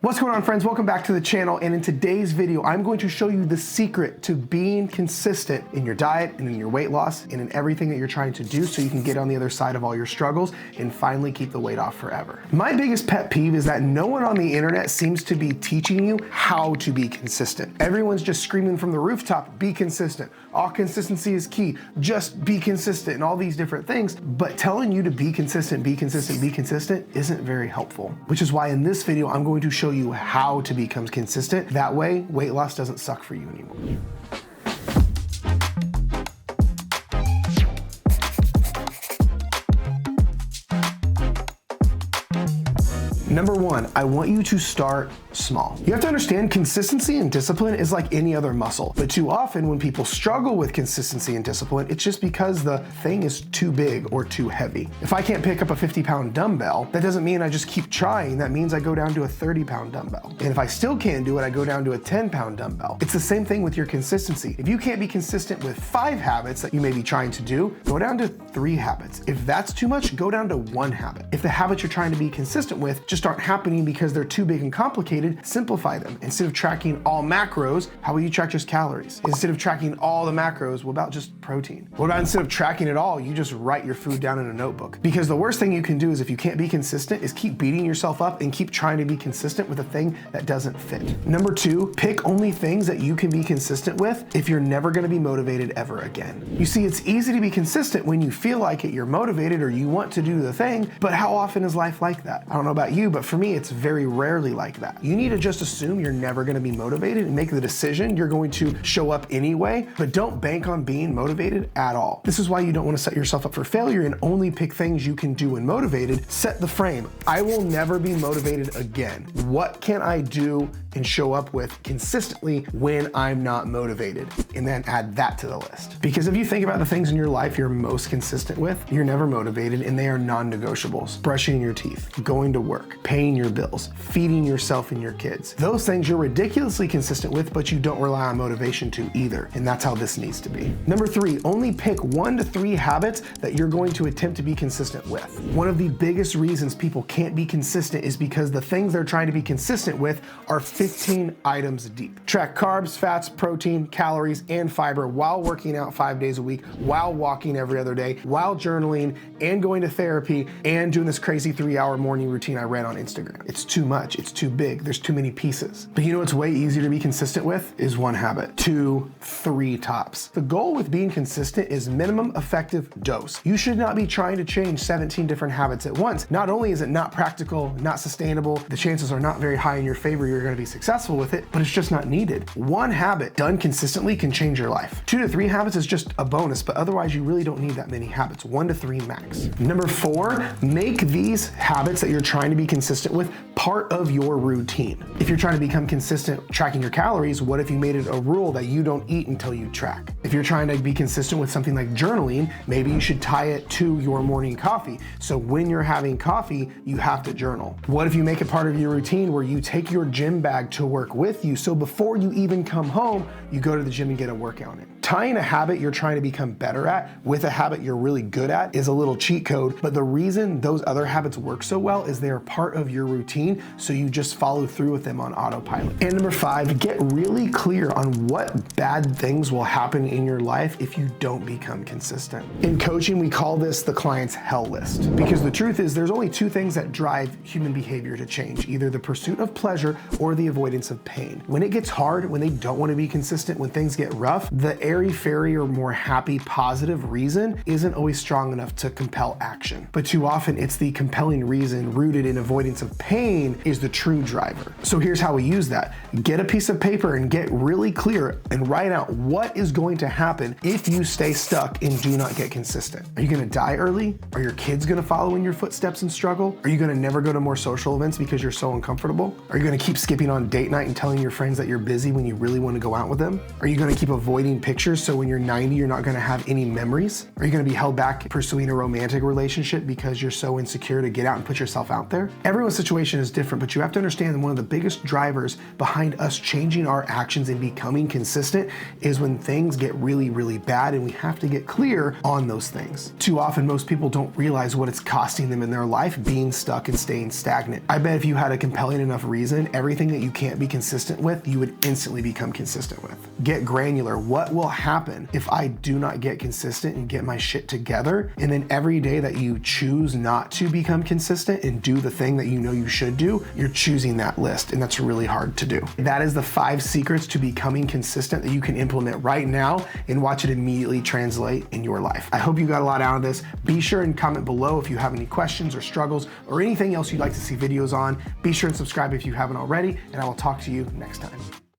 What's going on, friends? Welcome back to the channel, and in today's video I'm going to show you the secret to being consistent in your diet and in your weight loss and in everything that you're trying to do so you can get on the other side of all your struggles and finally keep the weight off forever. My biggest pet peeve is that no one on the internet seems to be teaching you how to be consistent. Everyone's just screaming from the rooftop, be consistent. All consistency is key. Just be consistent and all these different things, but telling you to be consistent isn't very helpful, which is why in this video I'm going to show you how to become consistent. That way, weight loss doesn't suck for you anymore. Number one, I want you to start small. You have to understand consistency and discipline is like any other muscle, but too often when people struggle with consistency and discipline, it's just because the thing is too big or too heavy. If I can't pick up a 50-pound dumbbell, that doesn't mean I just keep trying. That means I go down to a 30-pound dumbbell. And if I still can't do it, I go down to a 10-pound dumbbell. It's the same thing with your consistency. If you can't be consistent with 5 habits that you may be trying to do, go down to 3 habits. If that's too much, go down to 1 habit. If the habits you're trying to be consistent with just aren't happening because they're too big and complicated, simplify them. Instead of tracking all macros, how about you track just calories? Instead of tracking all the macros, what about just protein? What about instead of tracking it all, you just write your food down in a notebook? Because the worst thing you can do is if you can't be consistent is keep beating yourself up and keep trying to be consistent with a thing that doesn't fit. Number 2, pick only things that you can be consistent with if you're never gonna be motivated ever again. You see, it's easy to be consistent when you feel like it, you're motivated or you want to do the thing, but how often is life like that? I don't know about you, but for me, it's very rarely like that. You need to just assume you're never gonna be motivated and make the decision you're going to show up anyway, but don't bank on being motivated at all. This is why you don't wanna set yourself up for failure and only pick things you can do when motivated. Set the frame. I will never be motivated again. What can I do and show up with consistently when I'm not motivated? And then add that to the list. Because if you think about the things in your life you're most consistent with, you're never motivated and they are non-negotiables. Brushing your teeth, going to work, paying your bills, feeding yourself and your kids. Those things you're ridiculously consistent with, but you don't rely on motivation to either. And that's how this needs to be. Number 3, only pick 1 to 3 habits that you're going to attempt to be consistent with. One of the biggest reasons people can't be consistent is because the things they're trying to be consistent with are 15 items deep. Track carbs, fats, protein, calories, and fiber while working out 5 days a week, while walking every other day, while journaling and going to therapy and doing this crazy 3-hour morning routine I read on Instagram. It's too much, it's too big, there's too many pieces. But you know what's way easier to be consistent with is 1 habit, 2, 3 tops. The goal with being consistent is minimum effective dose. You should not be trying to change 17 different habits at once. Not only is it not practical, not sustainable, the chances are not very high in your favor you're gonna be successful with it, but it's just not needed. 1 habit done consistently can change your life. 2 to 3 habits is just a bonus, but otherwise you really don't need that many habits. 1 to 3 max. Number 4, make these habits that you're trying to be consistent with part of your routine. If you're trying to become consistent tracking your calories, what if you made it a rule that you don't eat until you track? If you're trying to be consistent with something like journaling, maybe you should tie it to your morning coffee. So when you're having coffee, you have to journal. What if you make it part of your routine where you take your gym bag to work with you, so before you even come home, you go to the gym and get a workout in? Tying a habit you're trying to become better at with a habit you're really good at is a little cheat code, but the reason those other habits work so well is they are part of your routine, so you just follow through with them on autopilot. And number 5, get really clear on what bad things will happen in your life if you don't become consistent. In coaching, we call this the client's hell list, because the truth is there's only 2 things that drive human behavior to change, either the pursuit of pleasure or the avoidance of pain. When it gets hard, when they don't want to be consistent, when things get rough, the airy-fairy or more happy, positive reason isn't always strong enough to compel action. But too often it's the compelling reason rooted in avoidance of pain is the true driver. So here's how we use that. Get a piece of paper and get really clear and write out what is going to happen if you stay stuck and do not get consistent. Are you gonna die early? Are your kids gonna follow in your footsteps and struggle? Are you gonna never go to more social events because you're so uncomfortable? Are you gonna keep skipping on date night and telling your friends that you're busy when you really wanna go out with them? Are you gonna keep avoiding pictures pictures so when you're 90, you're not gonna have any memories? Are you gonna be held back pursuing a romantic relationship because you're so insecure to get out and put yourself out there? Everyone's situation is different, but you have to understand that one of the biggest drivers behind us changing our actions and becoming consistent is when things get really, really bad, and we have to get clear on those things. Too often, most people don't realize what it's costing them in their life being stuck and staying stagnant. I bet if you had a compelling enough reason, everything that you can't be consistent with, you would instantly become consistent with. Get granular. What will happen if I do not get consistent and get my shit together? And then every day that you choose not to become consistent and do the thing that you know you should do, you're choosing that list, and that's really hard to do. That is the 5 secrets to becoming consistent that you can implement right now and watch it immediately translate in your life. I hope you got a lot out of this. Be sure and comment below if you have any questions or struggles or anything else you'd like to see videos on. Be sure and subscribe if you haven't already, and I will talk to you next time.